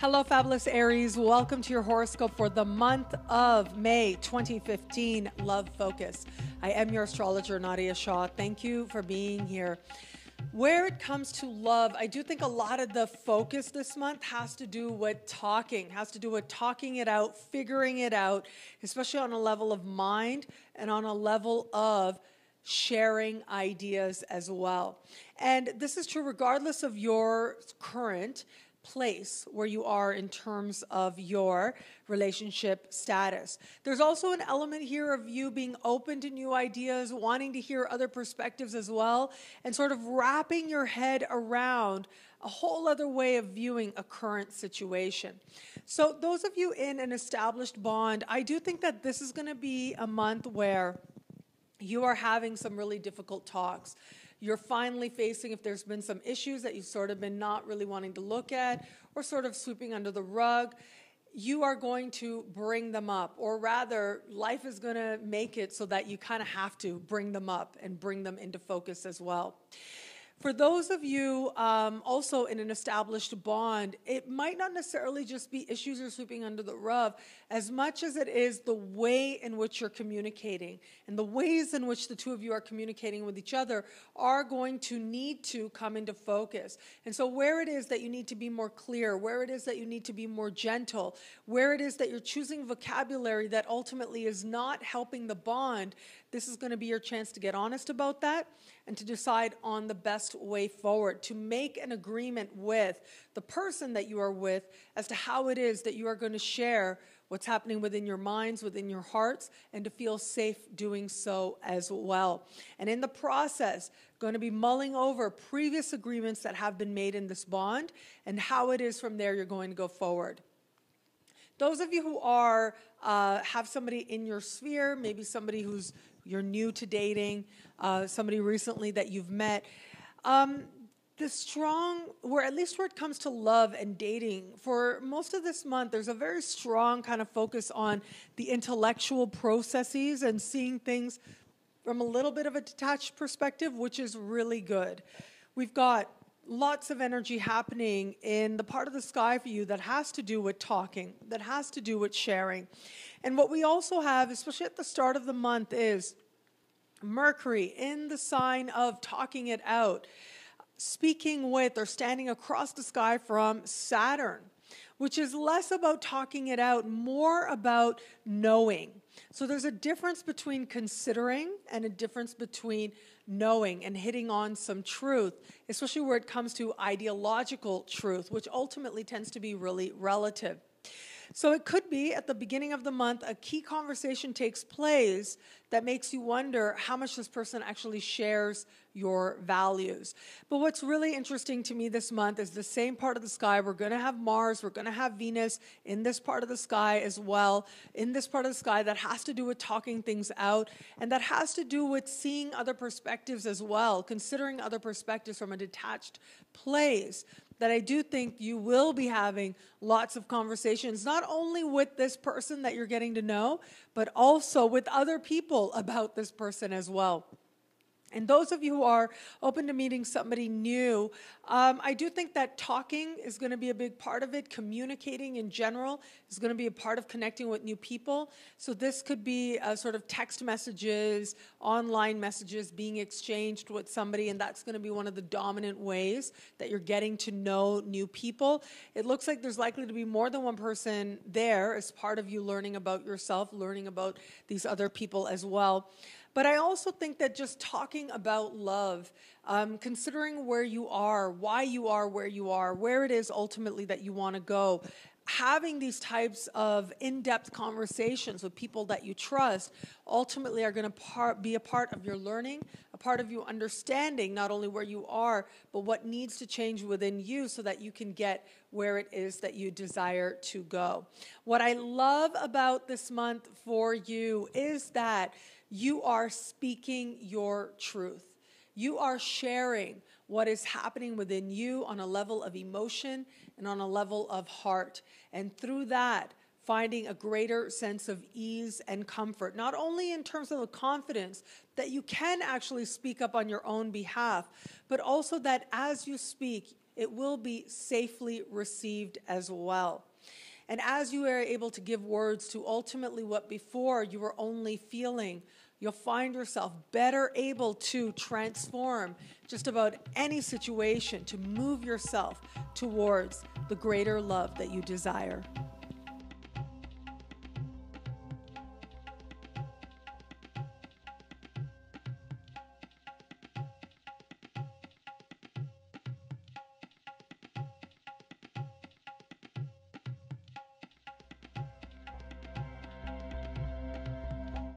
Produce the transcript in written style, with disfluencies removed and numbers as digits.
Hello, fabulous Aries. Welcome to your horoscope for the month of May 2015, Love Focus. I am your astrologer, Nadiya Shah. Thank you for being here. Where it comes to love, I do think a lot of the focus this month has to do with talking it out, figuring it out, especially on a level of mind and on a level of sharing ideas as well. And this is true regardless of your current place where you are in terms of your relationship status. There's also an element here of you being open to new ideas, wanting to hear other perspectives as well, and sort of wrapping your head around a whole other way of viewing a current situation. So those of you in an established bond, I do think that this is going to be a month where you are having some really difficult talks. You're finally facing, if there's been some issues that you've sort of been not really wanting to look at or sort of sweeping under the rug, you are going to bring them up, or rather, life is going to make it so that you kind of have to bring them up and bring them into focus as well. For those of you also in an established bond, it might not necessarily just be issues you're sweeping under the rug, as much as it is the way in which you're communicating. And the ways in which the two of you are communicating with each other are going to need to come into focus. And so where it is that you need to be more clear, where it is that you need to be more gentle, where it is that you're choosing vocabulary that ultimately is not helping the bond, this is going to be your chance to get honest about that and to decide on the best way forward, to make an agreement with the person that you are with as to how it is that you are going to share what's happening within your minds, within your hearts, and to feel safe doing so as well. And in the process, going to be mulling over previous agreements that have been made in this bond and how it is from there you're going to go forward. Those of you who are have somebody in your sphere, maybe somebody you're new to dating, somebody recently that you've met, where at least where it comes to love and dating, for most of this month, there's a very strong kind of focus on the intellectual processes and seeing things from a little bit of a detached perspective, which is really good. We've got lots of energy happening in the part of the sky for you that has to do with talking, that has to do with sharing. And what we also have, especially at the start of the month, is Mercury in the sign of talking it out, speaking with or standing across the sky from Saturn, which is less about talking it out, more about knowing. So there's a difference between considering and a difference between knowing and hitting on some truth, especially where it comes to ideological truth, which ultimately tends to be really relative. So it could be at the beginning of the month, a key conversation takes place that makes you wonder how much this person actually shares your values. But what's really interesting to me this month is the same part of the sky. We're going to have Mars, we're going to have Venus in this part of the sky as well, in this part of the sky that has to do with talking things out, and that has to do with seeing other perspectives as well, considering other perspectives from a detached place. That I do think you will be having lots of conversations, not only with this person that you're getting to know, but also with other people about this person as well. And those of you who are open to meeting somebody new, I do think that talking is going to be a big part of it. Communicating in general is going to be a part of connecting with new people. So this could be sort of text messages, online messages being exchanged with somebody, and that's going to be one of the dominant ways that you're getting to know new people. It looks like there's likely to be more than one person there as part of you learning about yourself, learning about these other people as well. But I also think that just talking about love, considering where you are, why you are where you are, where it is ultimately that you want to go, having these types of in-depth conversations with people that you trust ultimately are going to be a part of your learning, a part of you understanding not only where you are, but what needs to change within you so that you can get where it is that you desire to go. What I love about this month for you is that you are speaking your truth. You are sharing what is happening within you on a level of emotion and on a level of heart. And through that, finding a greater sense of ease and comfort, not only in terms of the confidence that you can actually speak up on your own behalf, but also that as you speak, it will be safely received as well. And as you are able to give words to ultimately what before you were only feeling, you'll find yourself better able to transform just about any situation, to move yourself towards the greater love that you desire.